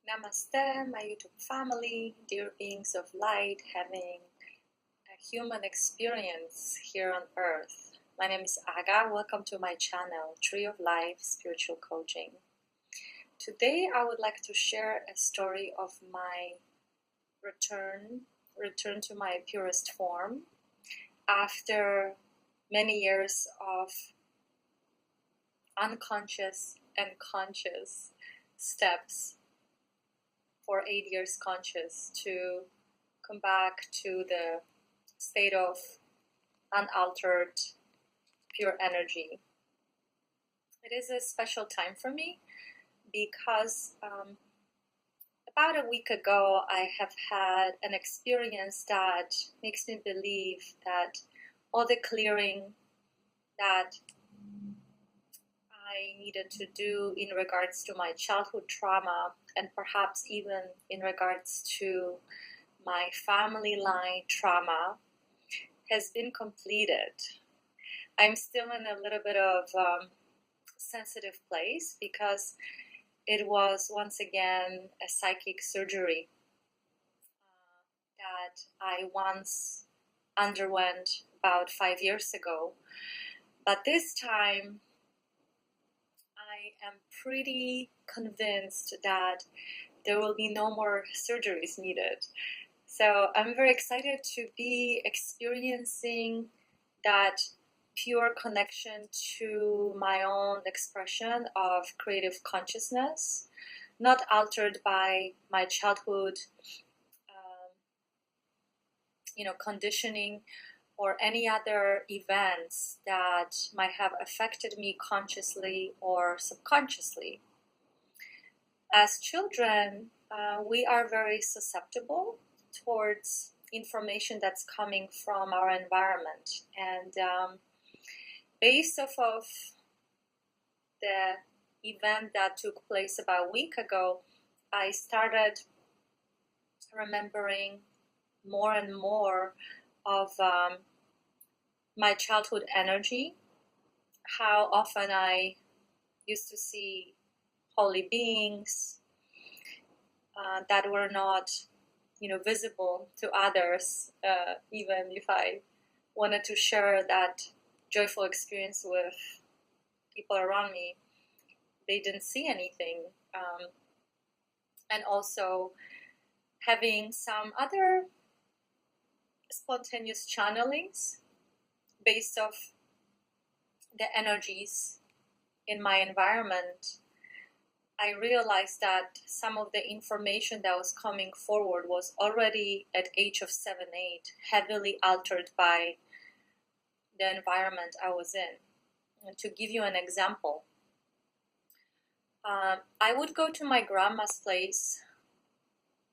Namaste, my YouTube family, dear beings of light, having a human experience here on earth. My name is Aga. Welcome to my channel, Tree of Life Spiritual Coaching. Today I would like to share a story of my return to my purest form after many years of unconscious and conscious steps for 8 years conscious to come back to the state of unaltered pure energy. It is a special time for me because about a week ago I have had an experience that makes me believe that all the clearing that I needed to do in regards to my childhood trauma and perhaps even in regards to my family line trauma has been completed. I'm still in a little bit of sensitive place because it was once again a psychic surgery that I once underwent about 5 years ago. But this time I am pretty convinced that there will be no more surgeries needed. So I'm very excited to be experiencing that pure connection to my own expression of creative consciousness, not altered by my childhood, conditioning or any other events that might have affected me consciously or subconsciously. As children, we are very susceptible towards information that's coming from our environment. And based off of the event that took place about a week ago, I started remembering more and more of my childhood energy, how often I used to see holy beings that were not, visible to others, even if I wanted to share that joyful experience with people around me, they didn't see anything. And also having some other spontaneous channelings based off the energies in my environment. I realized that some of the information that was coming forward was already at age of 7, 8, heavily altered by the environment I was in. And to give you an example, I would go to my grandma's place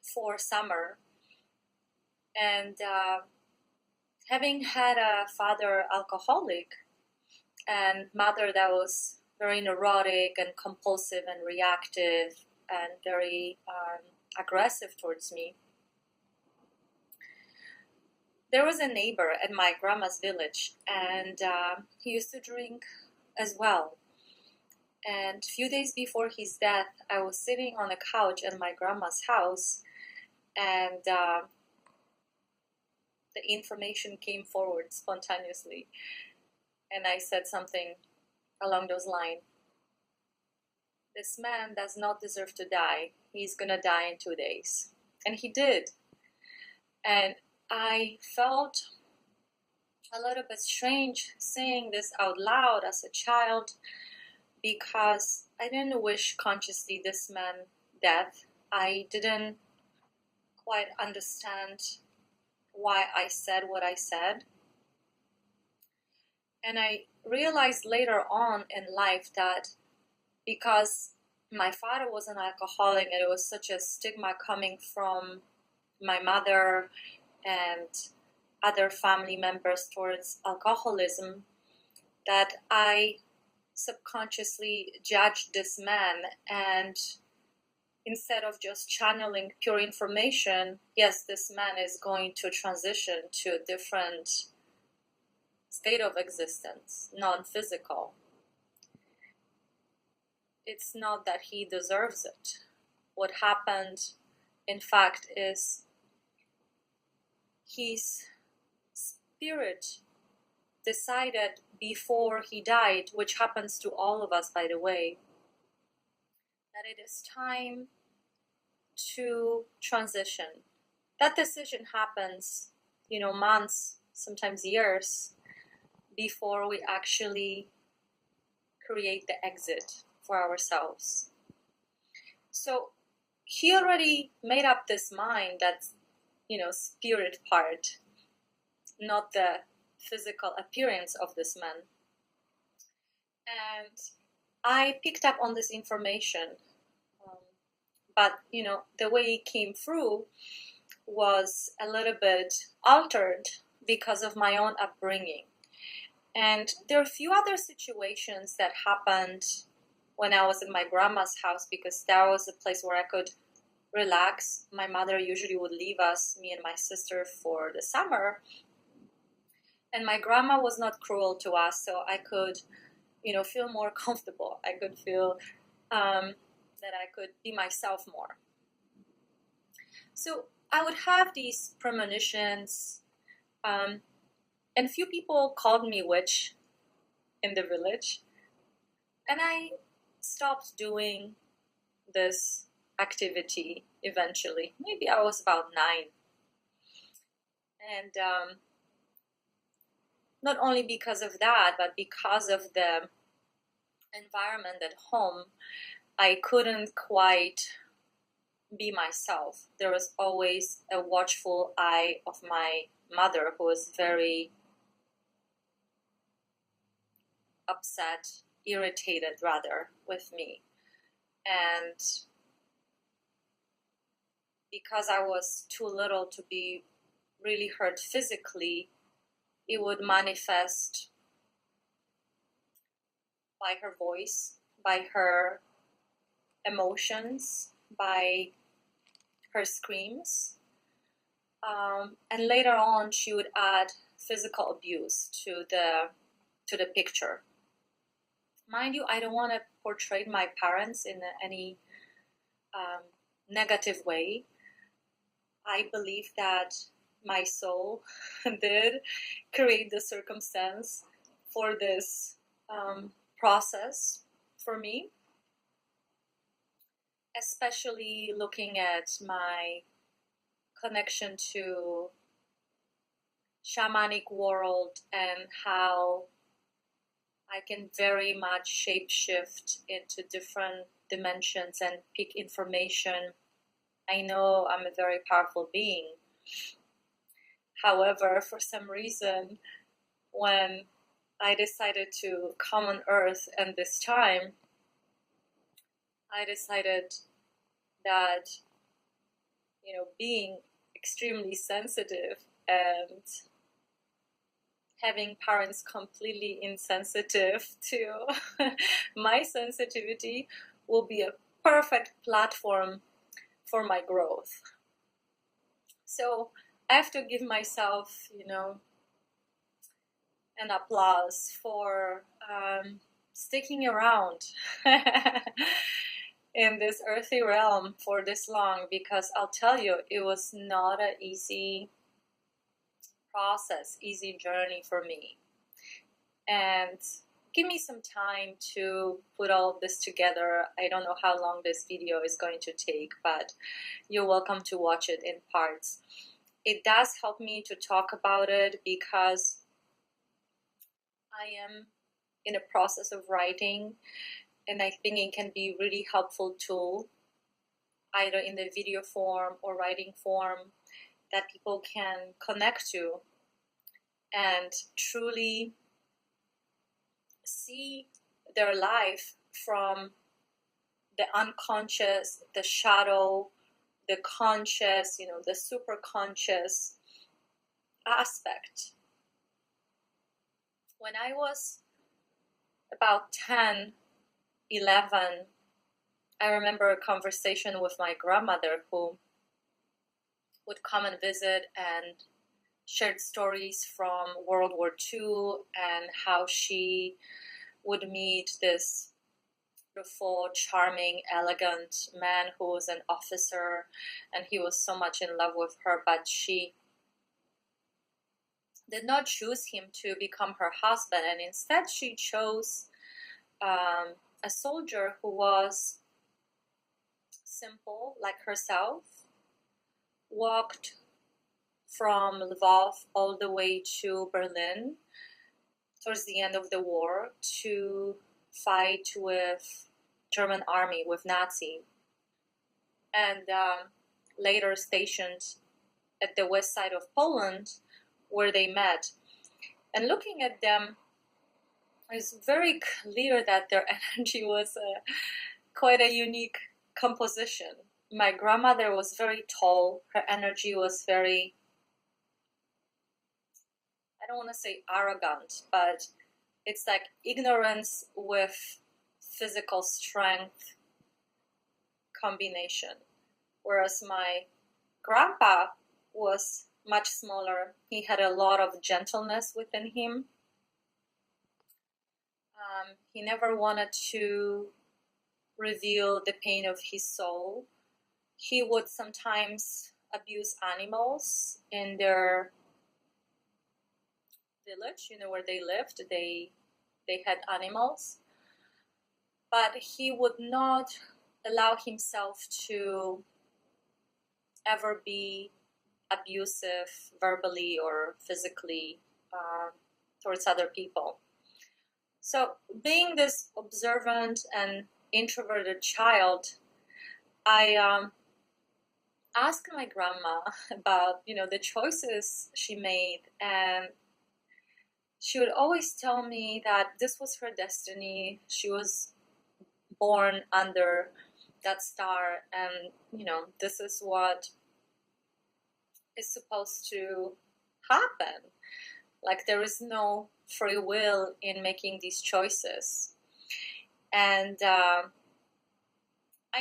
for summer, and having had a father alcoholic and mother that was very neurotic and compulsive and reactive and very aggressive towards me, there was a neighbor at my grandma's village, and he used to drink as well. And a few days before his death, I was sitting on a couch at my grandma's house, and the information came forward spontaneously. And I said something along those lines. This man does not deserve to die. He's gonna die in 2 days. And he did. And I felt a little bit strange saying this out loud as a child because I didn't wish consciously this man death. I didn't quite understand why I said what I said. And I realized later on in life that because my father was an alcoholic and it was such a stigma coming from my mother and other family members towards alcoholism, that I subconsciously judged this man, and instead of just channeling pure information, yes, this man is going to transition to a different state of existence, non-physical. It's not that he deserves it. what happened, in fact, is his spirit decided before he died, which happens to all of us, by the way, that it is time to transition. That decision happens, months, sometimes years, before we actually create the exit for ourselves. So he already made up this mind that's, spirit part, not the physical appearance of this man. And I picked up on this information, but the way it came through was a little bit altered because of my own upbringing. And there are a few other situations that happened when I was in my grandma's house, because that was a place where I could relax. My mother usually would leave us, me and my sister, for the summer. And my grandma was not cruel to us, so I could, feel more comfortable. I could feel that I could be myself more. So I would have these premonitions, and few people called me witch in the village. And I stopped doing this activity eventually. Maybe I was about 9. And not only because of that, but because of the environment at home, I couldn't quite be myself. There was always a watchful eye of my mother, who was very upset, irritated rather, with me. And because I was too little to be really hurt physically, it would manifest by her voice, by her emotions, by her screams. And later on, she would add physical abuse to the picture. Mind you, I don't want to portray my parents in any negative way. I believe that my soul did create the circumstance for this process for me, especially looking at my connection to shamanic world and how I can very much shapeshift into different dimensions and pick information. I know I'm a very powerful being. However, for some reason, when I decided to come on Earth and this time, I decided that, being extremely sensitive and having parents completely insensitive to my sensitivity will be a perfect platform for my growth. So I have to give myself, an applause for sticking around in this earthy realm for this long, because I'll tell you, it was not an easy process, easy journey for me. And give me some time to put all of this together. I don't know how long this video is going to take, but you're welcome to watch it in parts. It does help me to talk about it because I am in a process of writing, and I think it can be a really helpful tool, either in the video form or writing form, that people can connect to and truly see their life from the unconscious, the shadow, the conscious, the super conscious aspect. When I was about 10, 11, I remember a conversation with my grandmother, who would come and visit and shared stories from World War II and how she would meet this beautiful, charming, elegant man who was an officer, and he was so much in love with her, but she did not choose him to become her husband, and instead she chose a soldier who was simple like herself, walked from Lvov all the way to Berlin towards the end of the war to fight with German army, with Nazi, and later stationed at the west side of Poland where they met. And looking at them, it's very clear that their energy was quite a unique composition. My grandmother was very tall. Her energy was very, I don't want to say arrogant, but it's like ignorance with physical strength combination. Whereas my grandpa was much smaller. He had a lot of gentleness within him. He never wanted to reveal the pain of his soul. He would sometimes abuse animals in their village, where they lived. They had animals. But he would not allow himself to ever be abusive verbally or physically towards other people. So being this observant and introverted child, I asked my grandma about, the choices she made, and she would always tell me that this was her destiny. She was born under that star, and, this is what is supposed to happen. Like, there is no free will in making these choices. And I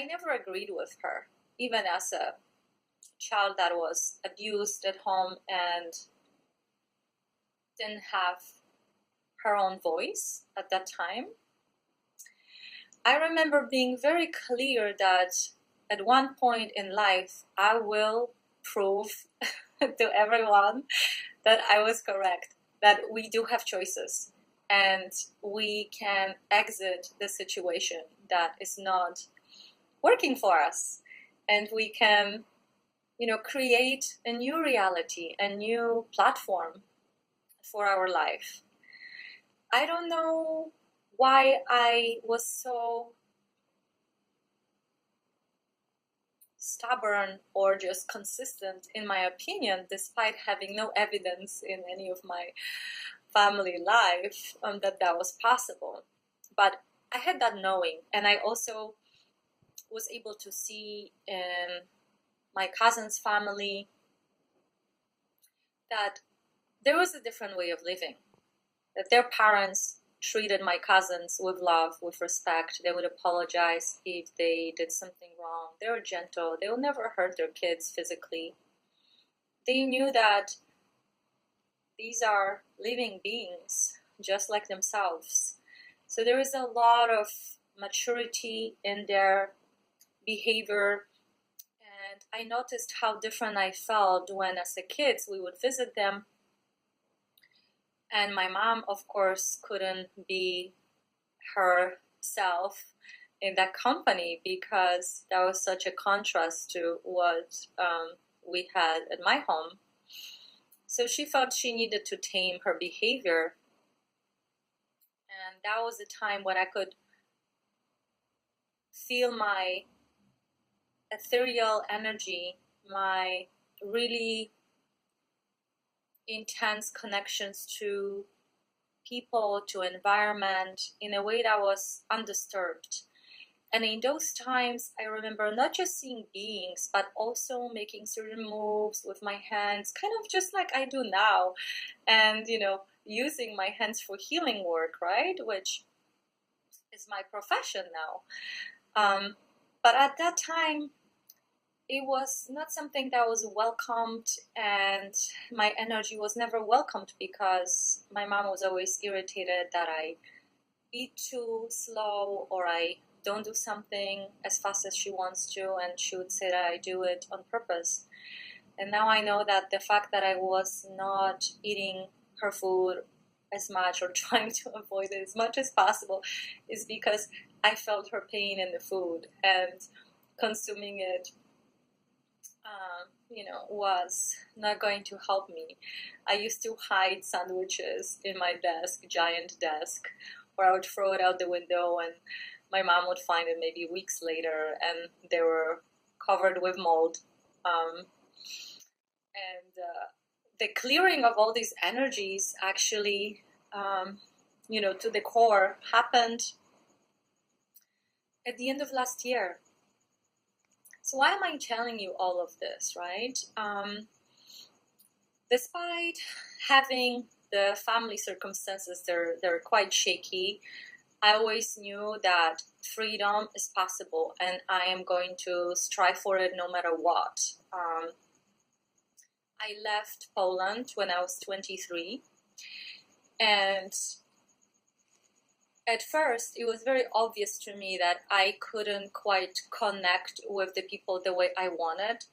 never agreed with her, even as a child that was abused at home and didn't have her own voice at that time. I remember being very clear that at one point in life, I will prove to everyone that I was correct, that we do have choices and we can exit the situation that is not working for us, and we can, create a new reality, a new platform for our life. I don't know why I was so stubborn or just consistent in my opinion, despite having no evidence in any of my family life that was possible. But I had that knowing, and I also was able to see in my cousin's family that there was a different way of living, that their parents treated my cousins with love, with respect. They would apologize if they did something wrong. They were gentle. They would never hurt their kids physically. They knew that these are living beings, just like themselves. So there is a lot of maturity in their behavior. And I noticed how different I felt when, as a kid, we would visit them. And my mom, of course, couldn't be herself in that company because that was such a contrast to what we had at my home. So she felt she needed to tame her behavior. And that was a time when I could feel my ethereal energy, my really intense connections to people, to environment, in a way that was undisturbed. And in those times, I remember not just seeing beings, but also making certain moves with my hands, kind of just like I do now. And, using my hands for healing work, right? Which is my profession now. But at that time, it was not something that was welcomed, and my energy was never welcomed because my mom was always irritated that I eat too slow or I don't do something as fast as she wants to, and she would say that I do it on purpose. And now I know that the fact that I was not eating her food as much or trying to avoid it as much as possible is because I felt her pain in the food, and consuming it was not going to help me. I used to hide sandwiches in my desk, giant desk, or I would throw it out the window, and my mom would find it maybe weeks later, and they were covered with mold. The clearing of all these energies actually, to the core, happened at the end of last year. So why am I telling you all of this, right? Despite having the family circumstances, they're quite shaky, I always knew that freedom is possible, and I am going to strive for it no matter what. I left Poland when I was 23, and at first it was very obvious to me that I couldn't quite connect with the people the way I wanted,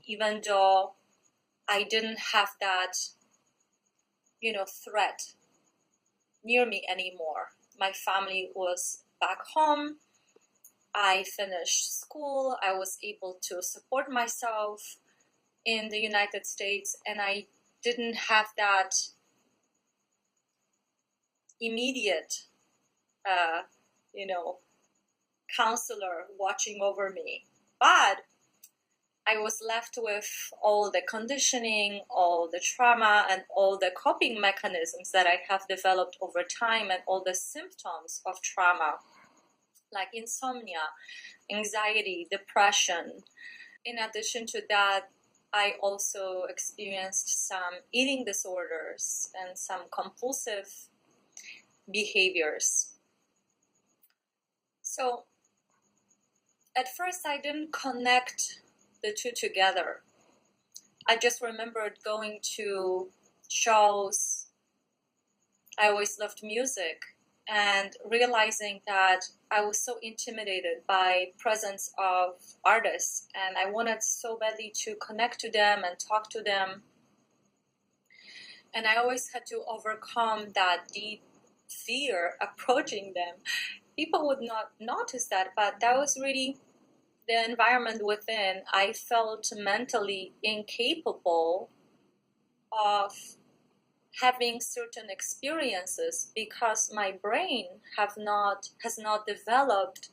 even though I didn't have that, threat near me anymore. My family was back home. I finished school. I was able to support myself in the United States, and I didn't have that immediate, counselor watching over me. But I was left with all the conditioning, all the trauma, and all the coping mechanisms that I have developed over time, and all the symptoms of trauma, like insomnia, anxiety, depression. In addition to that, I also experienced some eating disorders and some compulsive behaviors. So at first I didn't connect the two together. I just remembered going to shows. I always loved music, and realizing that I was so intimidated by presence of artists, and I wanted so badly to connect to them and talk to them. And I always had to overcome that deep fear approaching them. People would not notice that, but that was really the environment within. I felt mentally incapable of having certain experiences because my brain has not developed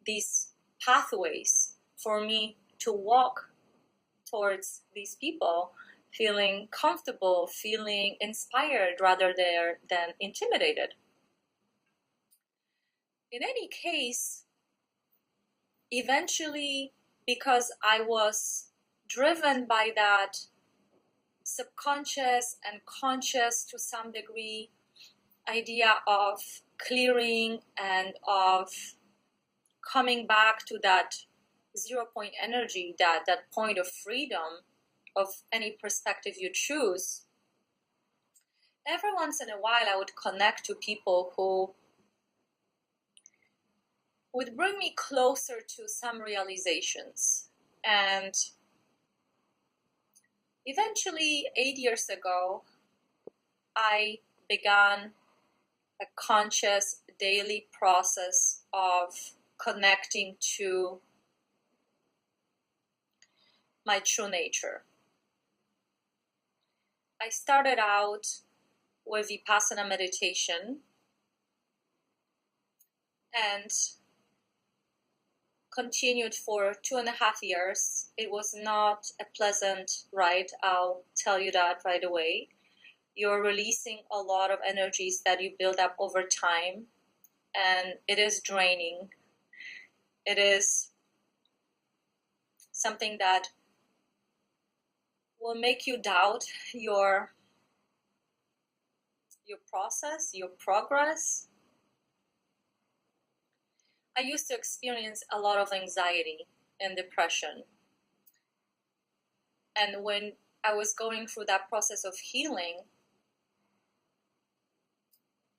these pathways for me to walk towards these people feeling comfortable, feeling inspired rather than intimidated. In any case, eventually, because I was driven by that subconscious and conscious to some degree idea of clearing and of coming back to that 0 point energy, that point of freedom of any perspective you choose, every once in a while I would connect to people who would bring me closer to some realizations. And eventually, 8 years ago, I began a conscious daily process of connecting to my true nature. I started out with Vipassana meditation and continued for 2.5 years. It was not a pleasant ride, I'll tell you that right away. You're releasing a lot of energies that you build up over time, and it is draining. It is something that will make you doubt your process, your progress. I used to experience a lot of anxiety and depression. And when I was going through that process of healing,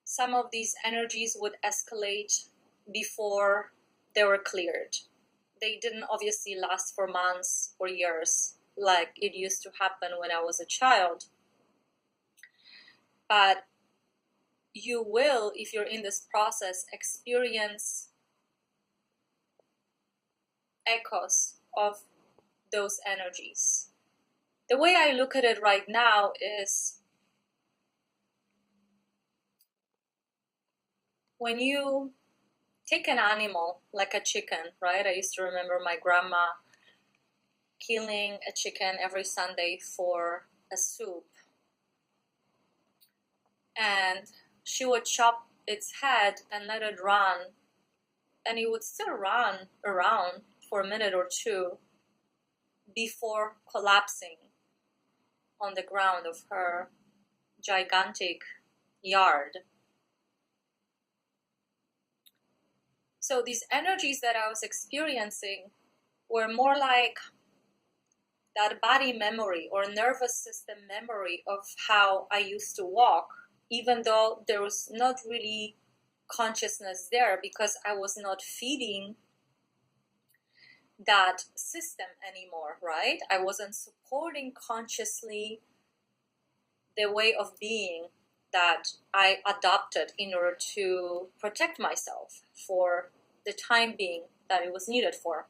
some of these energies would escalate before they were cleared. They didn't obviously last for months or years like it used to happen when I was a child. But you will, if you're in this process, experience echoes of those energies. The way I look at it right now is when you take an animal like a chicken, right? I used to remember my grandma killing a chicken every Sunday for a soup. And she would chop its head and let it run. And it would still run around for a minute or two before collapsing on the ground of her gigantic yard. So these energies that I was experiencing were more like that body memory or nervous system memory of how I used to walk, even though there was not really consciousness there because I was not feeding that system anymore, right? I wasn't supporting consciously the way of being that I adopted in order to protect myself for the time being that it was needed for.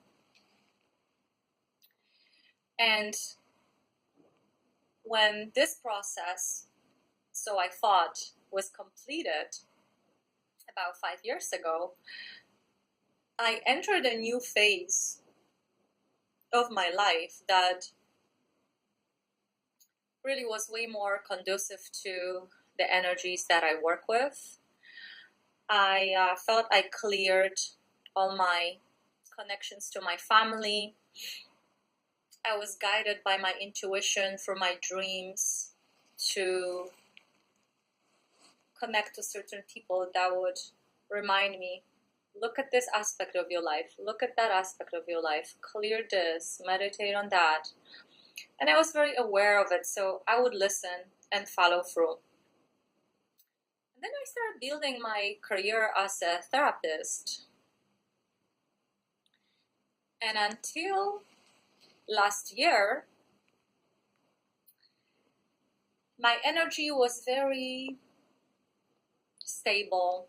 And when this process, so I thought, was completed about 5 years ago, I entered a new phase of my life that really was way more conducive to the energies that I work with. I felt I cleared all my connections to my family. I was guided by my intuition through my dreams to connect to certain people that would remind me, look at this aspect of your life, look at that aspect of your life, clear this, meditate on that. And I was very aware of it, so I would listen and follow through. And then I started building my career as a therapist. And until last year, my energy was very stable.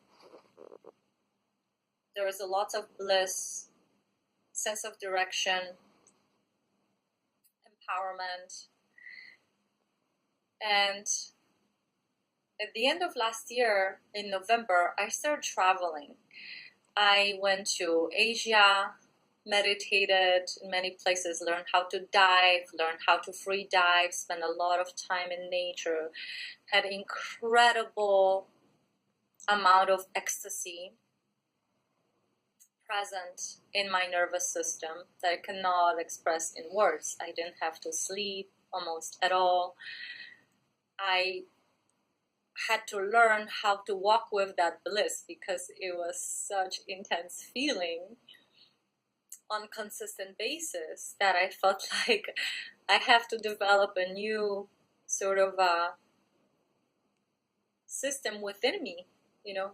There was a lot of bliss, sense of direction, empowerment. And at the end of last year, in November, I started traveling. I went to Asia, meditated in many places, learned how to dive, learned how to free dive, spent a lot of time in nature, had incredible amount of ecstasy present in my nervous system that I cannot express in words. I didn't have to sleep almost at all. I had to learn how to walk with that bliss because it was such intense feeling on consistent basis that I felt like I have to develop a new sort of system within me,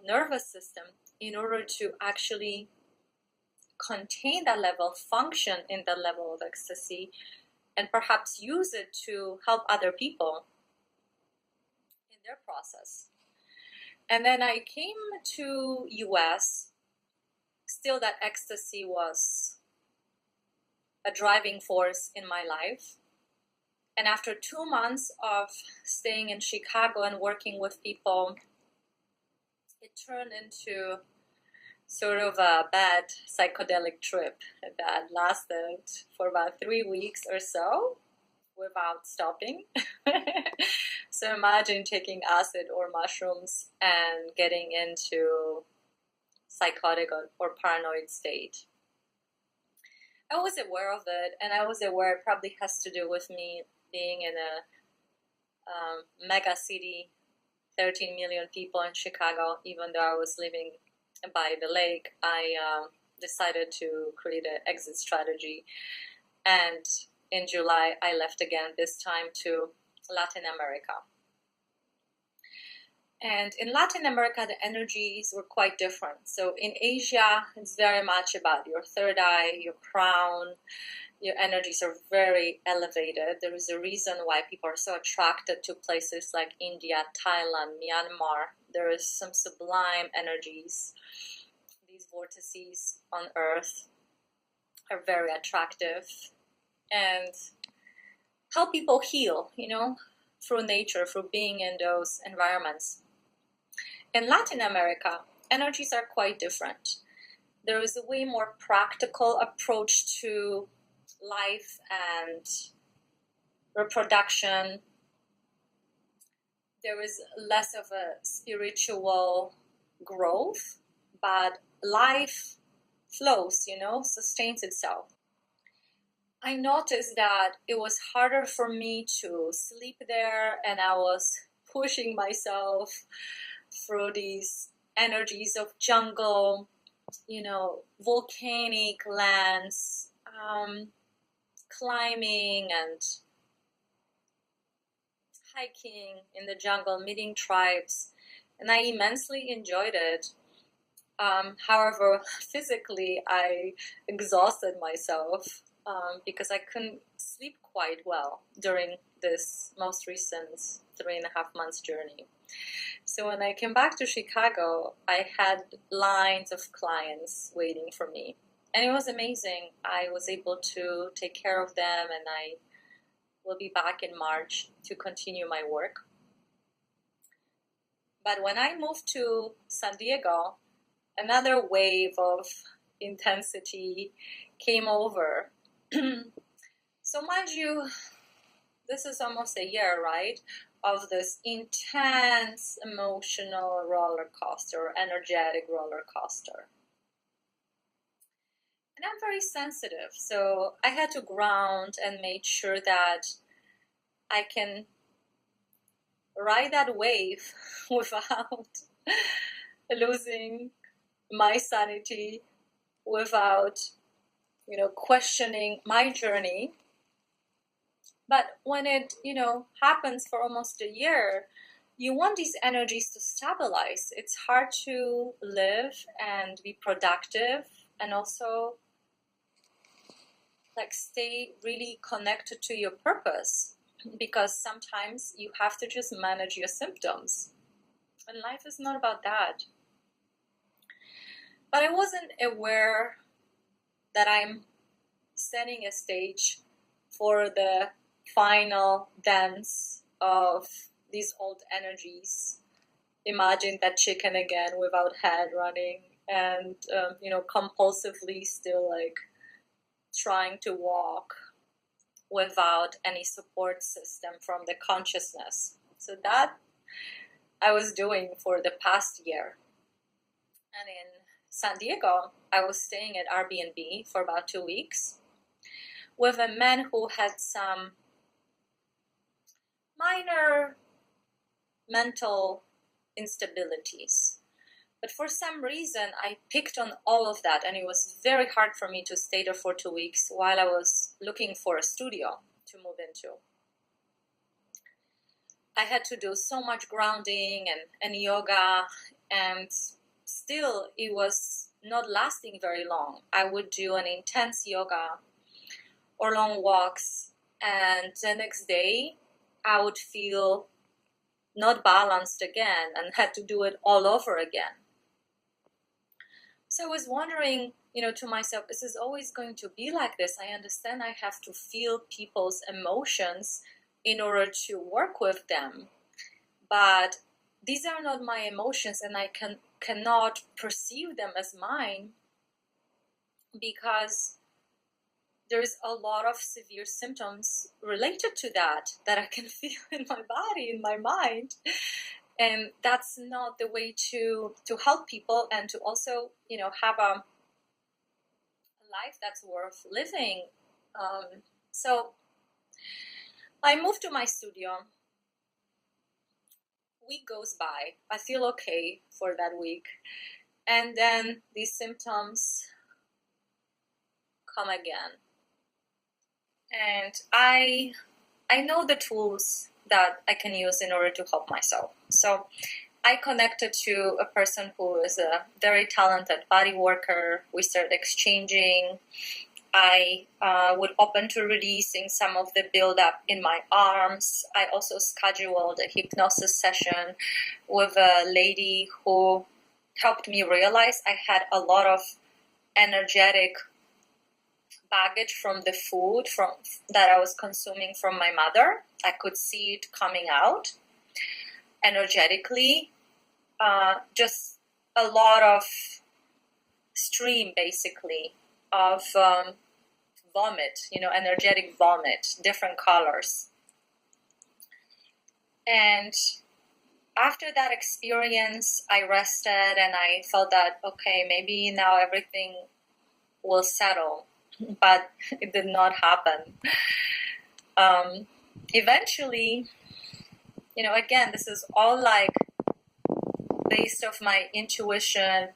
nervous system, in order to actually contain that level, function in that level of ecstasy, and perhaps use it to help other people in their process. And then I came to US. Still, that ecstasy was a driving force in my life. And after 2 months of staying in Chicago and working with people, it turned into sort of a bad psychedelic trip that lasted for about 3 weeks or so without stopping. So imagine taking acid or mushrooms and getting into psychotic or paranoid state. I was aware of it, and I was aware it probably has to do with me being in a mega city, 13 million people in Chicago. Even though I was living by the lake, I decided to create an exit strategy. And in July, I left again, this time to Latin America. And in Latin America, the energies were quite different. So in Asia, it's very much about your third eye, your crown. Your energies are very elevated. There is a reason why people are so attracted to places like India, Thailand, Myanmar. There is some sublime energies. These vortices on Earth are very attractive and help people heal, through nature, through being in those environments. In Latin America, energies are quite different. There is a way more practical approach to life and reproduction. There is less of a spiritual growth, but life flows, sustains itself. I noticed that it was harder for me to sleep there, and I was pushing myself through these energies of jungle, volcanic lands, climbing and hiking in the jungle, meeting tribes, and I immensely enjoyed it. However, physically, I exhausted myself because I couldn't sleep quite well during this most recent 3.5 months journey. So when I came back to Chicago, I had lines of clients waiting for me. And it was amazing. I was able to take care of them, and I will be back in March to continue my work. But when I moved to San Diego, another wave of intensity came over. So mind you, this is almost a year, right, of this intense emotional roller coaster, energetic roller coaster. And I'm very sensitive, so I had to ground and make sure that I can ride that wave without losing my sanity, without questioning my journey. But when it happens for almost a year, you want these energies to stabilize. It's hard to live and be productive, and also stay really connected to your purpose, because sometimes you have to just manage your symptoms, and life is not about that. But I wasn't aware that I'm setting a stage for the final dance of these old energies. Imagine that chicken again without head running and compulsively still trying to walk without any support system from the consciousness. So that I was doing for the past year. And in San Diego, I was staying at Airbnb for about 2 weeks with a man who had some minor mental instabilities. But for some reason, I picked on all of that, and it was very hard for me to stay there for 2 weeks while I was looking for a studio to move into. I had to do so much grounding and yoga, and still it was not lasting very long. I would do an intense yoga or long walks, and the next day I would feel not balanced again and had to do it all over again. So I was wondering, to myself, is this always going to be like this? I understand I have to feel people's emotions in order to work with them, but these are not my emotions, and I cannot perceive them as mine, because there's a lot of severe symptoms related to that I can feel in my body, in my mind. And that's not the way to help people and to also, have a life that's worth living. So I moved to my studio. Week goes by. I feel okay for that week. And then these symptoms come again. And I know the tools that I can use in order to help myself. So I connected to a person who is a very talented body worker. We started exchanging. I would open to releasing some of the buildup in my arms. I also scheduled a hypnosis session with a lady who helped me realize I had a lot of energetic baggage from the food that I was consuming from my mother. I could see it coming out energetically. Just a lot of stream, basically, of vomit, energetic vomit, different colors. And after that experience, I rested and I felt that, okay, maybe now everything will settle, but it did not happen. Eventually, again, this is all like based off my intuition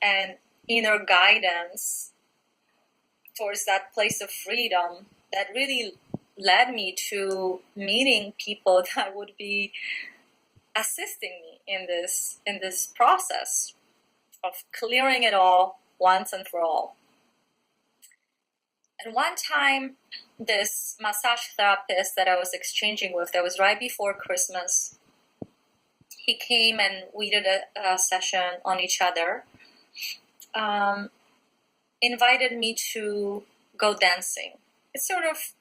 and inner guidance towards that place of freedom that really led me to meeting people that would be assisting me in this process of clearing it all once and for all. And one time, this massage therapist that I was exchanging with, that was right before Christmas, he came and we did a session on each other, invited me to go dancing. It sort of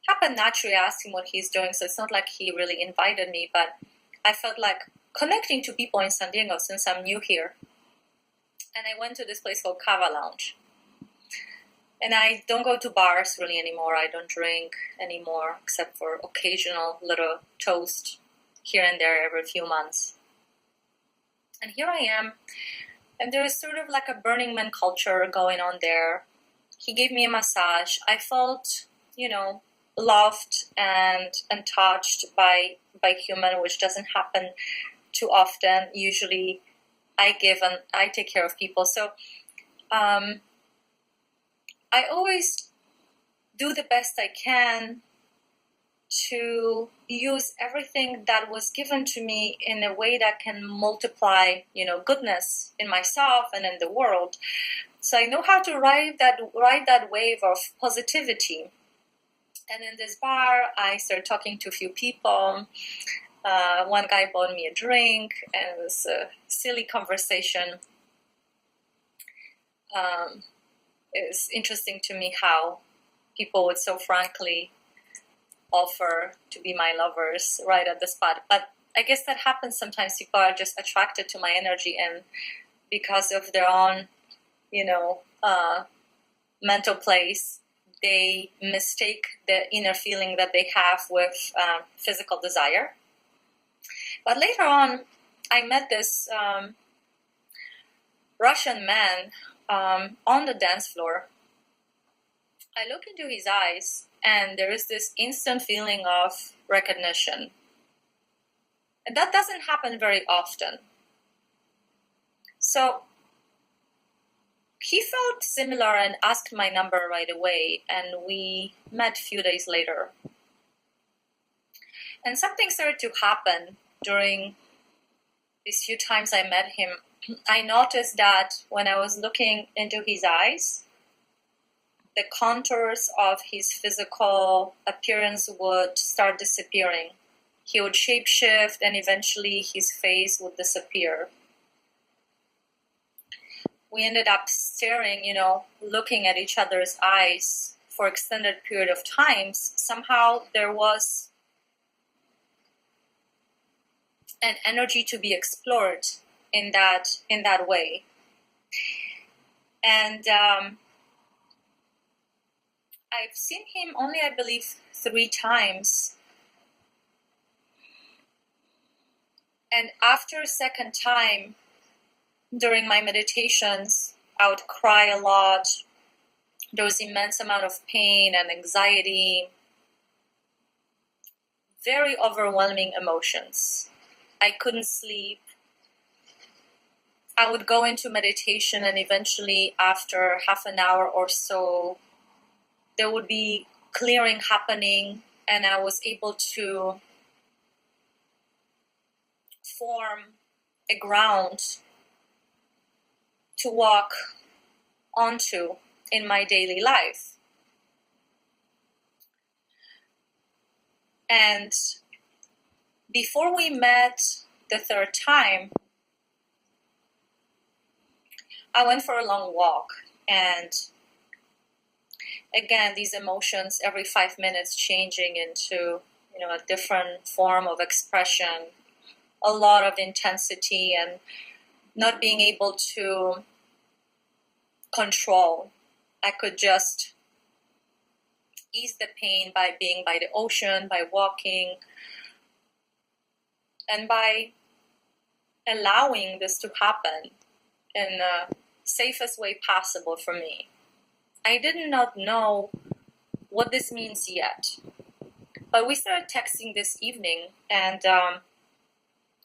happened naturally. I asked him what he's doing, so it's not like he really invited me, but I felt like connecting to people in San Diego since I'm new here. And I went to this place called Cava Lounge. And I don't go to bars really anymore. I don't drink anymore, except for occasional little toast here and there every few months. And here I am, and there is sort of like a Burning Man culture going on there. He gave me a massage. I felt, loved and touched by human, which doesn't happen too often. Usually I give and I take care of people. So I always do the best I can to use everything that was given to me in a way that can multiply, goodness in myself and in the world. So I know how to ride that wave of positivity. And in this bar, I started talking to a few people. One guy bought me a drink, and it was a silly conversation. It's interesting to me how people would so frankly offer to be my lovers right at the spot. But I guess that happens sometimes. People are just attracted to my energy, and because of their own, mental place, they mistake the inner feeling that they have with physical desire. But later on, I met this Russian man on the dance floor. I look into his eyes, and there is this instant feeling of recognition. And that doesn't happen very often. So he felt similar and asked my number right away, and we met a few days later. And something started to happen during these few times I met him. I noticed that when I was looking into his eyes, the contours of his physical appearance would start disappearing. He would shapeshift, and eventually his face would disappear. We ended up staring, looking at each other's eyes for extended period of times. Somehow there was an energy to be explored in that way. And I've seen him only, I believe, 3 times. And after a second time, during my meditations, I would cry a lot. There was immense amount of pain and anxiety. Very overwhelming emotions. I couldn't sleep. I would go into meditation, and eventually, after half an hour or so, there would be clearing happening, and I was able to form a ground to walk onto in my daily life. And before we met the third time, I went for a long walk, and again, these emotions every 5 minutes changing into, a different form of expression, a lot of intensity, and not being able to control. I could just ease the pain by being by the ocean, by walking, and by allowing this to happen in the safest way possible for me. I did not know what this means yet, but we started texting this evening, and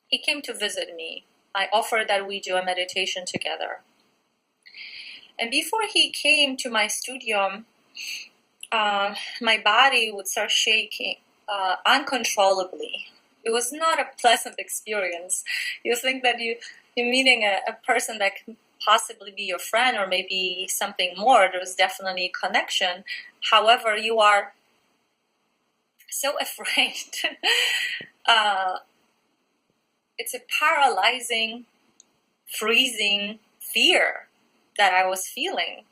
he came to visit me. I offered that we do a meditation together. And before he came to my studio, my body would start shaking uncontrollably. It was not a pleasant experience. You think that you're meeting a person that can possibly be your friend or maybe something more. There's definitely a connection. However, you are so afraid. It's a paralyzing, freezing fear that I was feeling.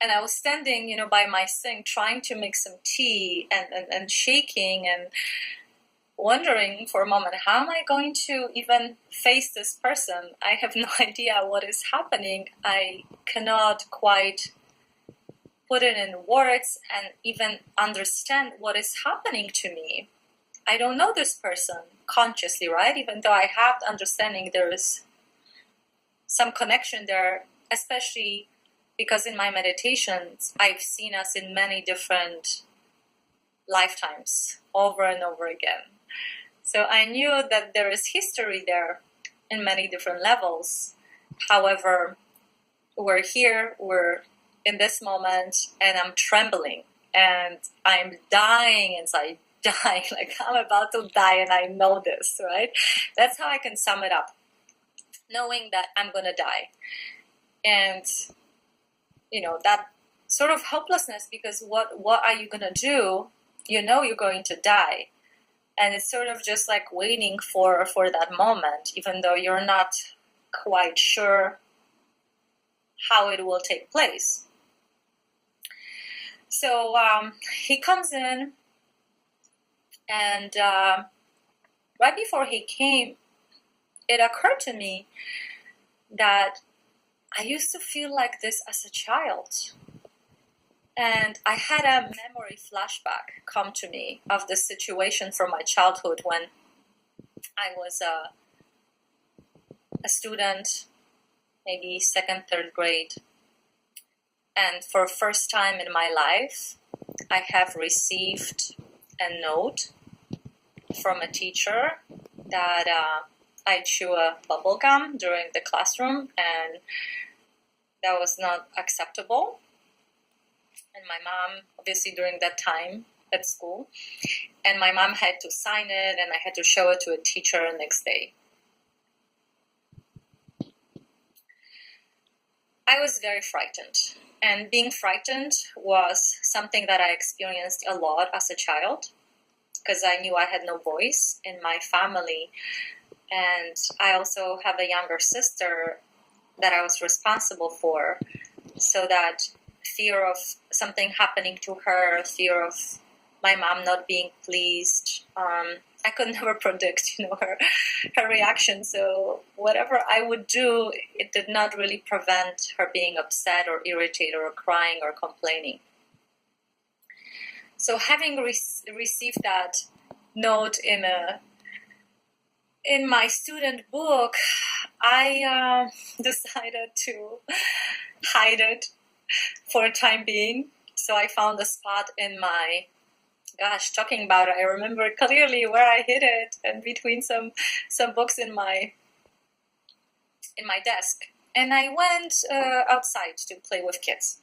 And I was standing, by my sink trying to make some tea and shaking and wondering for a moment, how am I going to even face this person? I have no idea what is happening. I cannot quite put it in words and even understand what is happening to me. I don't know this person consciously, right? Even though I have the understanding there is some connection there, especially because in my meditations, I've seen us in many different lifetimes over and over again. So I knew that there is history there in many different levels. However, we're here, we're in this moment, and I'm trembling and I'm dying inside, dying, like I'm about to die and I know this, right? That's how I can sum it up, knowing that I'm going to die. And that sort of helplessness, because what are you going to do? You're going to die. And it's sort of just like waiting for that moment, even though you're not quite sure how it will take place. So he comes in, and right before he came, it occurred to me that I used to feel like this as a child. And I had a memory flashback come to me of this situation from my childhood when I was a student, maybe second, third grade. And for the first time in my life, I have received a note from a teacher that I chew a bubble gum during the classroom, and that was not acceptable. And my mom, obviously during that time at school, and my mom had to sign it, and I had to show it to a teacher the next day. I was very frightened, and being frightened was something that I experienced a lot as a child, because I knew I had no voice in my family. And I also have a younger sister that I was responsible for, so that fear of something happening to her, fear of my mom not being pleased, I could never predict, her reaction. So whatever I would do, it did not really prevent her being upset or irritated or crying or complaining. So having received that note in my student book, I decided to hide it for a time being. So I found a spot in my, talking about it, I remember clearly where I hid it, and between some books in my desk. And I went outside to play with kids.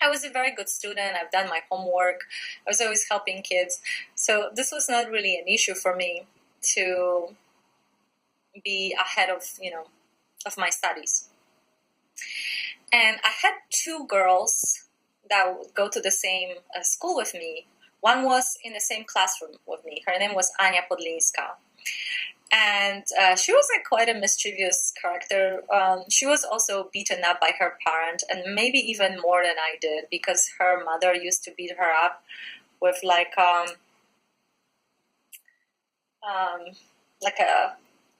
I was a very good student. I've done my homework. I was always helping kids. So this was not really an issue for me to be ahead of, of my studies. And I had two girls that would go to the same school with me. One was in the same classroom with me. Her name was Ania Podlinska. And she was like quite a mischievous character. She was also beaten up by her parent, and maybe even more than I did, because her mother used to beat her up with like a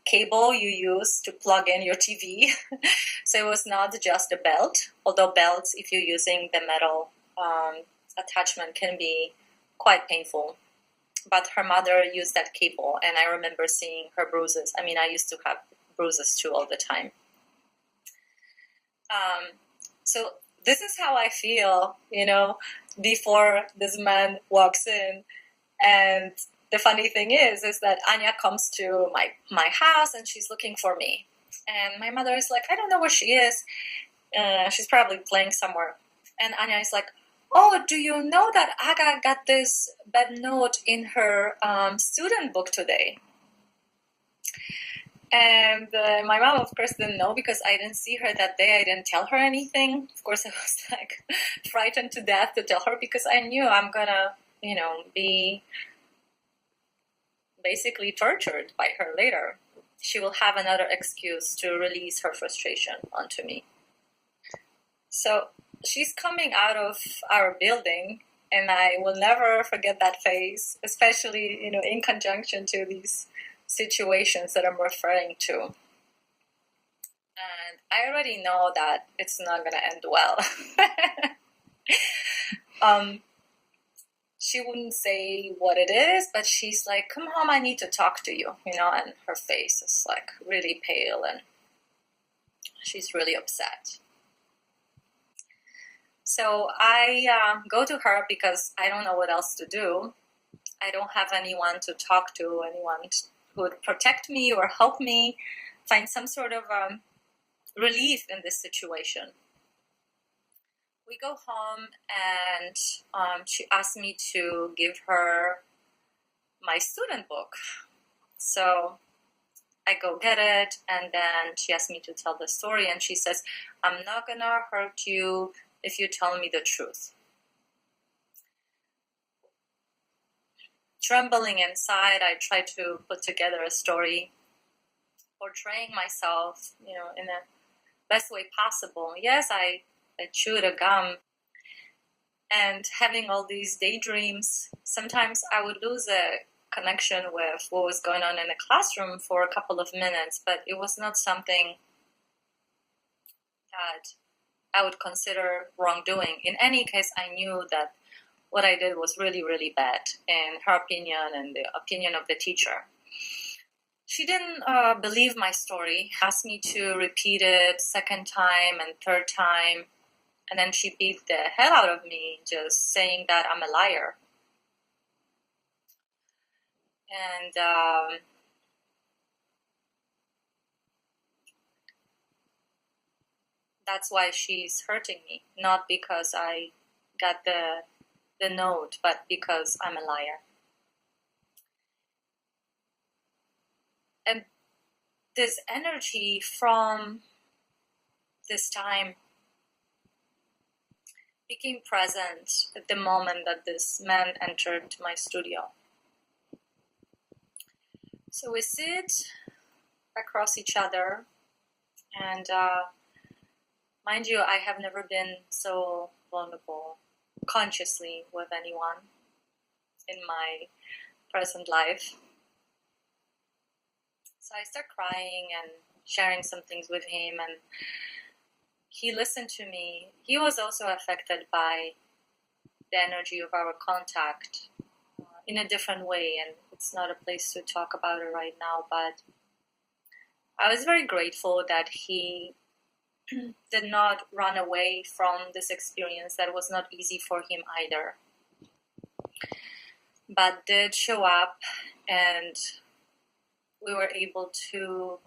cable you use to plug in your TV. So it was not just a belt, although belts, if you're using the metal attachment, can be quite painful. But her mother used that cable, and I remember seeing her bruises. I mean, I used to have bruises too all the time. So this is how I feel, before this man walks in. And the funny thing is that Anya comes to my house, and she's looking for me. And my mother is like, I don't know where she is. She's probably playing somewhere. And Anya is like, oh, do you know that Aga got this bad note in her student book today? And my mom, of course, didn't know, because I didn't see her that day. I didn't tell her anything. Of course, I was like frightened to death to tell her, because I knew I'm gonna, be basically tortured by her later. She will have another excuse to release her frustration onto me. So she's coming out of our building, and I will never forget that face, especially, in conjunction to these situations that I'm referring to. And I already know that it's not going to end well. She wouldn't say what it is, but she's like, come home, I need to talk to you, and her face is like really pale, and she's really upset. So I go to her because I don't know what else to do. I don't have anyone to talk to, anyone who would protect me or help me find some sort of relief in this situation. We go home, and she asked me to give her my student book. So I go get it, and then she asked me to tell the story, and she says, I'm not gonna hurt you if you tell me the truth. Trembling inside, I try to put together a story, portraying myself, in the best way possible. Yes, I chewed a gum, and having all these daydreams. Sometimes I would lose a connection with what was going on in the classroom for a couple of minutes, but it was not something that I would consider wrongdoing. In any case, I knew that what I did was really, really bad in her opinion and the opinion of the teacher. She didn't believe my story, asked me to repeat it second time and third time, and then she beat the hell out of me, just saying that I'm a liar. And that's why she's hurting me, not because I got the note, but because I'm a liar. And this energy from this time became present at the moment that this man entered my studio. So we sit across each other, and mind you, I have never been so vulnerable consciously with anyone in my present life. So I start crying and sharing some things with him, and he listened to me. He was also affected by the energy of our contact in a different way, and it's not a place to talk about it right now, but I was very grateful that he did not run away from this experience that was not easy for him either, but did show up, and we were able to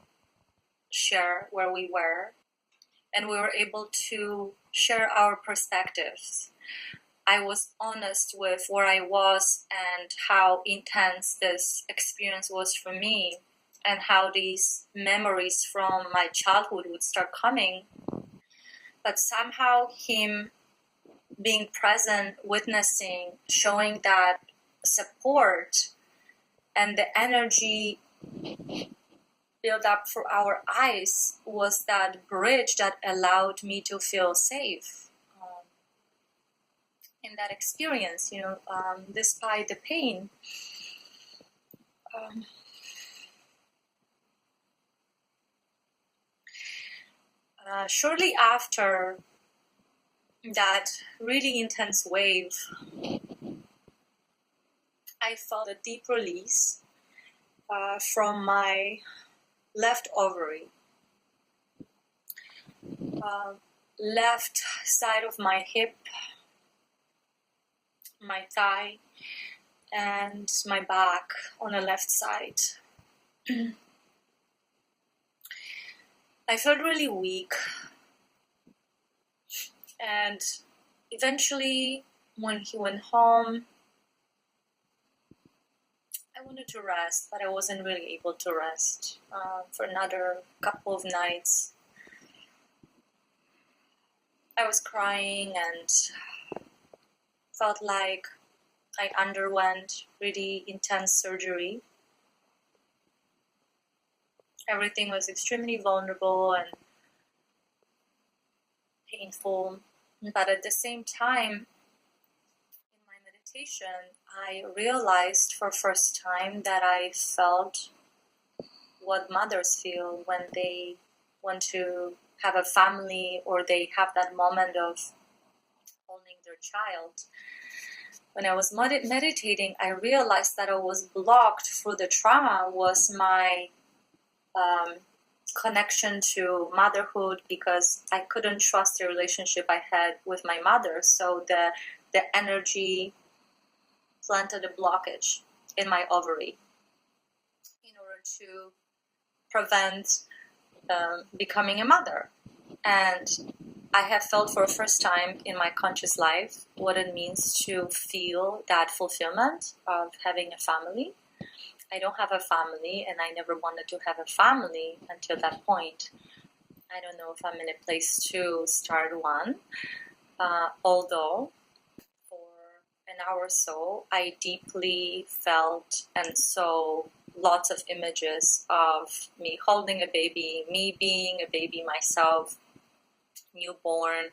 share where we were, and we were able to share our perspectives. I was honest with where I was and how intense this experience was for me, and how these memories from my childhood would start coming. But somehow him being present, witnessing, showing that support and the energy built up for our eyes was that bridge that allowed me to feel safe in that experience, despite the pain. Shortly after that really intense wave, I felt a deep release from my left ovary, left side of my hip, my thigh, and my back on the left side. I felt really weak, and eventually when he went home, I wanted to rest, but I wasn't really able to rest for another couple of nights. I was crying and felt like I underwent really intense surgery. Everything was extremely vulnerable and painful, but at the same time, in my meditation, I realized for the first time that I felt what mothers feel when they want to have a family or they have that moment of holding their child. When I was meditating, I realized that I was blocked through the trauma was my connection to motherhood, because I couldn't trust the relationship I had with my mother. So the energy planted a blockage in my ovary in order to prevent becoming a mother. And I have felt for the first time in my conscious life what it means to feel that fulfillment of having a family. I don't have a family, and I never wanted to have a family until that point. I don't know if I'm in a place to start one, although for an hour or so, I deeply felt and saw lots of images of me holding a baby, me being a baby myself, newborn,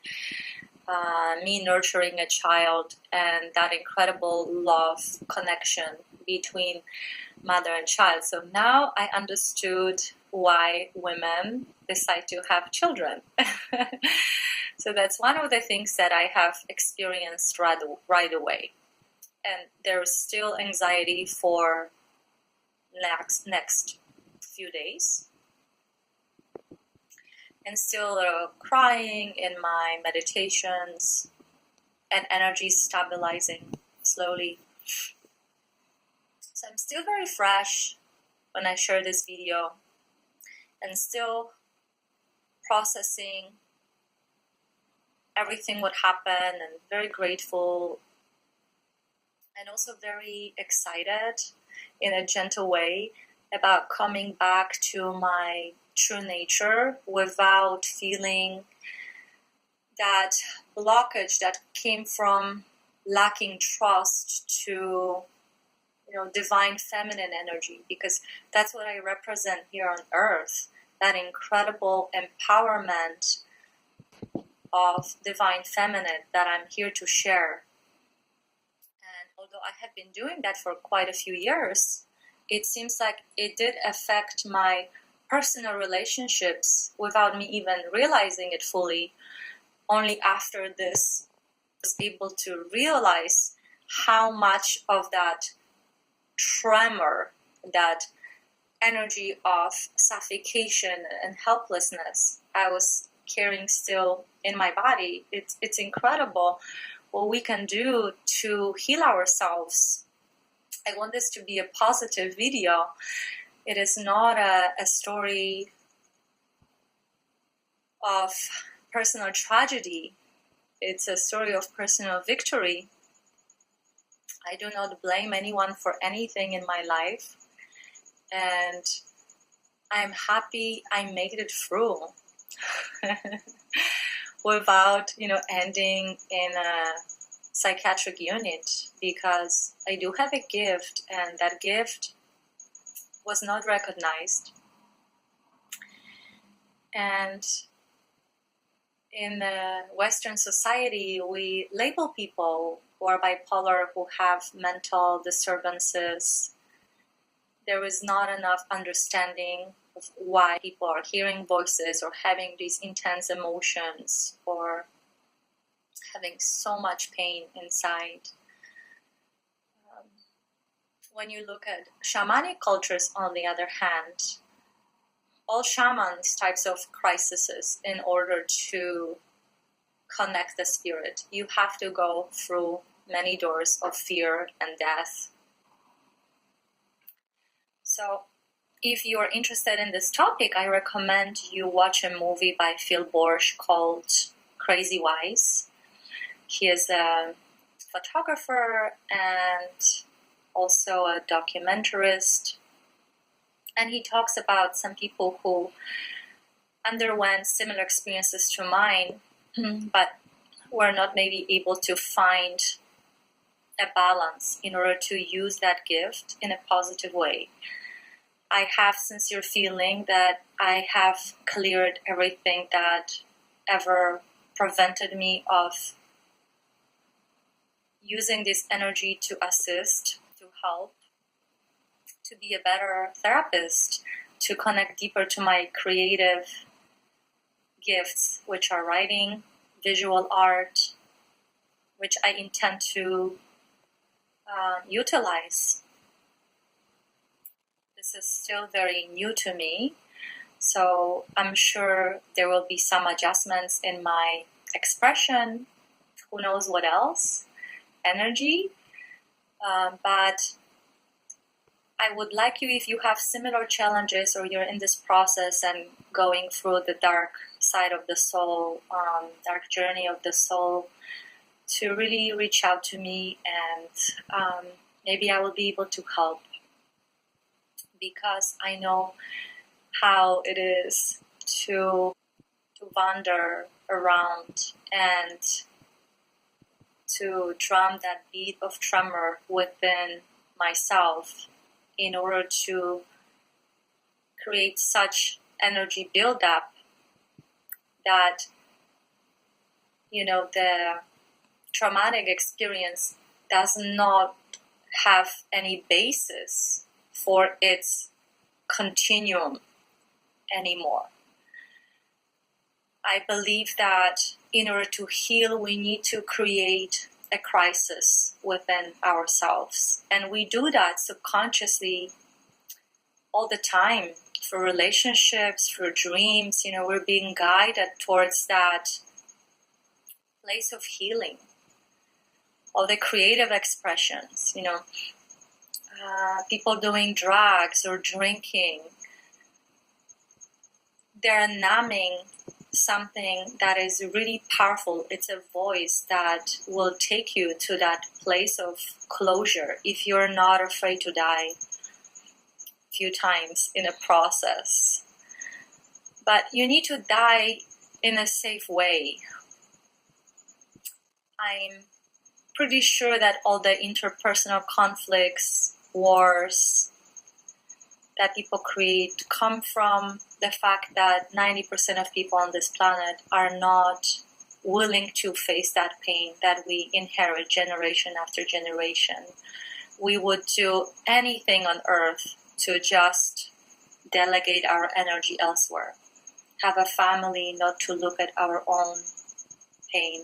me nurturing a child, and that incredible love connection between mother and child. So now I understood why women decide to have children. So that's one of the things that I have experienced right away. And there's still anxiety for next few days. And still crying in my meditations and energy stabilizing slowly. So I'm still very fresh when I share this video and still processing everything what happened, and very grateful and also very excited in a gentle way about coming back to my true nature without feeling that blockage that came from lacking trust to divine feminine energy, because that's what I represent here on earth, that incredible empowerment of divine feminine that I'm here to share. And although I have been doing that for quite a few years, it seems like it did affect my personal relationships without me even realizing it fully. Only after this I was able to realize how much of that tremor, that energy of suffocation and helplessness I was carrying still in my body. It's incredible what we can do to heal ourselves. I want this to be a positive video. It is not a story of personal tragedy. It's a story of personal victory. I do not blame anyone for anything in my life. And I'm happy I made it through without, ending in a psychiatric unit, because I do have a gift, and that gift was not recognized. And in the Western society, we label people who are bipolar, who have mental disturbances. There is not enough understanding of why people are hearing voices or having these intense emotions or having so much pain inside. When you look at shamanic cultures, on the other hand, all shamans types of crises, in order to connect the spirit, you have to go through many doors of fear and death. So if you are interested in this topic, I recommend you watch a movie by Phil Borsch called Crazy Wise. He is a photographer and also a documentarist. And he talks about some people who underwent similar experiences to mine, but were not maybe able to find a balance in order to use that gift in a positive way. I have sincere feeling that I have cleared everything that ever prevented me of using this energy to assist, to help, to be a better therapist, to connect deeper to my creative gifts, which are writing, visual art, which I intend to utilize. This is still very new to me, so I'm sure there will be some adjustments in my expression, who knows what else, energy, but I would like you, if you have similar challenges or you're in this process and going through the dark side of the soul, dark journey of the soul, to really reach out to me, and maybe I will be able to help, because I know how it is to wander around and to drum that beat of tremor within myself in order to create such energy buildup that, the traumatic experience does not have any basis for its continuum anymore. I believe that in order to heal, we need to create a crisis within ourselves. And we do that subconsciously all the time, through relationships, through dreams. We're being guided towards that place of healing, all the creative expressions, people doing drugs or drinking. They're numbing something that is really powerful. It's a voice that will take you to that place of closure if you're not afraid to die a few times in a process. But you need to die in a safe way. I'm pretty sure that all the interpersonal conflicts, wars that people create come from the fact that 90% of people on this planet are not willing to face that pain that we inherit generation after generation. We would do anything on earth to just delegate our energy elsewhere, have a family not to look at our own pain,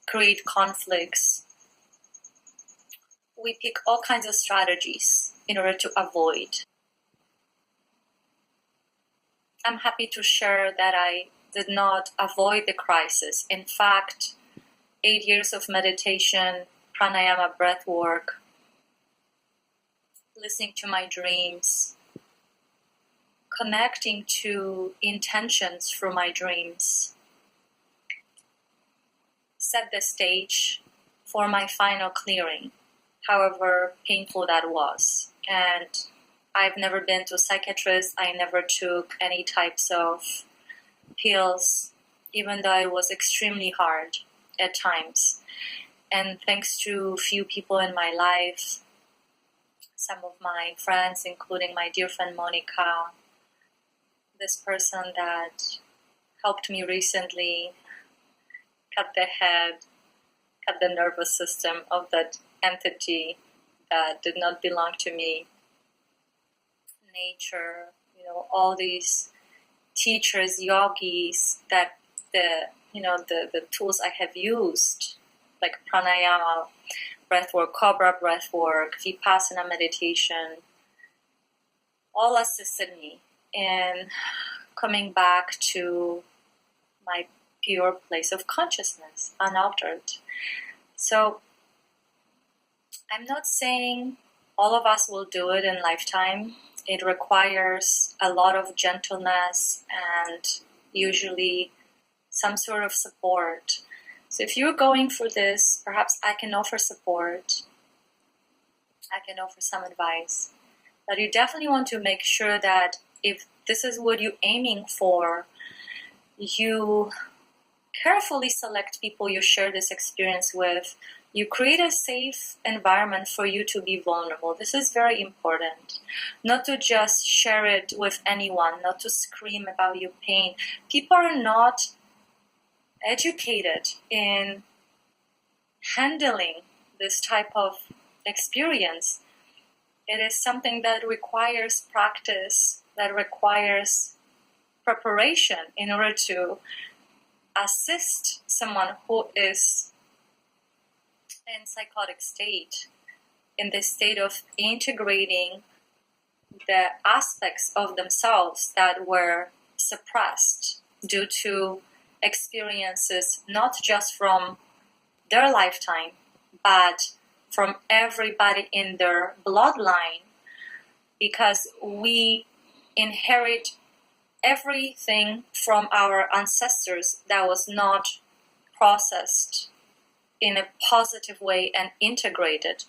create conflicts. We pick all kinds of strategies in order to avoid. I'm happy to share that I did not avoid the crisis. In fact, 8 years of meditation, pranayama, breath work, listening to my dreams, connecting to intentions through my dreams, set the stage for my final clearing, however painful that was. And I've never been to a psychiatrist. I never took any types of pills, even though it was extremely hard at times. And thanks to a few people in my life, some of my friends, including my dear friend Monica, this person that helped me recently cut the nervous system of that entity that did not belong to me. Nature, all these teachers, yogis, that the tools I have used, like pranayama, breathwork, cobra breathwork, vipassana meditation, all assisted me in coming back to my pure place of consciousness, unaltered. So I'm not saying all of us will do it in lifetime. It requires a lot of gentleness and usually some sort of support. So if you're going for this, perhaps I can offer support. I can offer some advice. But you definitely want to make sure that if this is what you're aiming for, you carefully select people you share this experience with. You create a safe environment for you to be vulnerable. This is very important. Not to just share it with anyone, not to scream about your pain. People are not educated in handling this type of experience. It is something that requires practice, that requires preparation in order to assist someone who is in psychotic state, in this state of integrating the aspects of themselves that were suppressed due to experiences not just from their lifetime, but from everybody in their bloodline, because we inherit everything from our ancestors that was not processed in a positive way and integrated.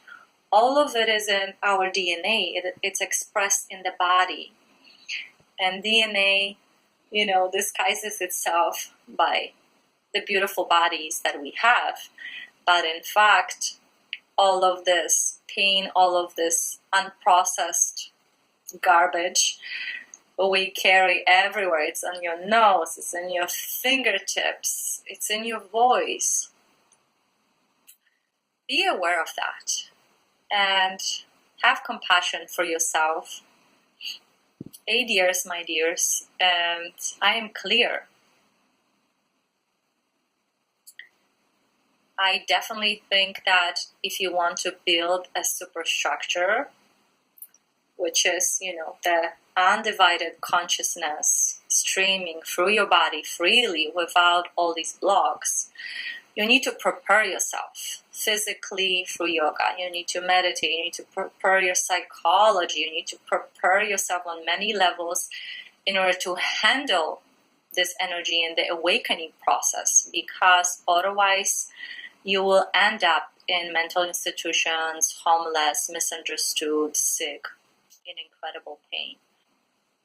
All of it is in our DNA. It's expressed in the body. And DNA, disguises itself by the beautiful bodies that we have. But in fact, all of this pain, all of this unprocessed garbage, we carry everywhere. It's on your nose, it's in your fingertips, it's in your voice. Be aware of that and have compassion for yourself. 8 years, my dears, and I am clear. I definitely think that if you want to build a superstructure, which is, the undivided consciousness streaming through your body freely without all these blocks, you need to prepare yourself physically through yoga. You need to meditate. You need to prepare your psychology. You need to prepare yourself on many levels in order to handle this energy in the awakening process, because otherwise you will end up in mental institutions, homeless, misunderstood, sick, in incredible pain.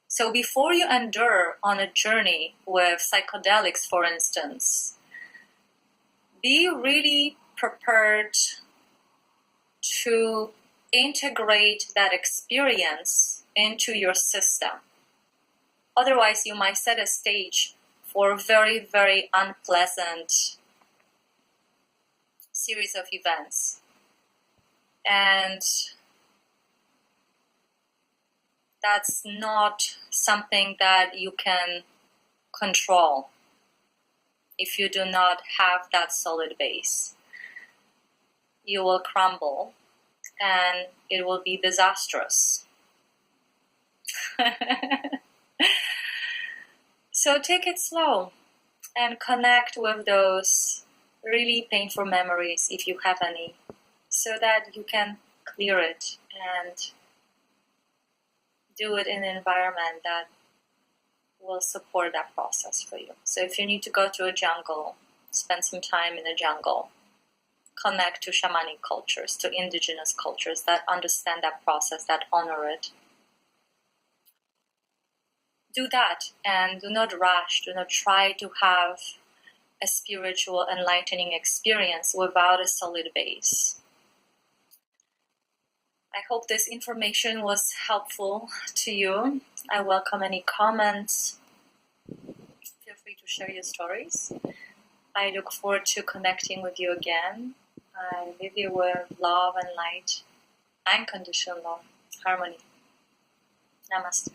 So before you endure on a journey with psychedelics, for instance, be really prepared to integrate that experience into your system. Otherwise, you might set a stage for a very, very unpleasant series of events. And that's not something that you can control if you do not have that solid base. You will crumble and it will be disastrous. So take it slow and connect with those really painful memories, if you have any, so that you can clear it and do it in an environment that will support that process for you. So if you need to go to a jungle, spend some time in the jungle, connect to shamanic cultures, to indigenous cultures that understand that process, that honor it. do that, and do not rush. Do not try to have a spiritual enlightening experience without a solid base. I hope this information was helpful to you. I welcome any comments. Feel free to share your stories. I look forward to connecting with you again. I leave you with love and light, unconditional love, harmony. Namaste.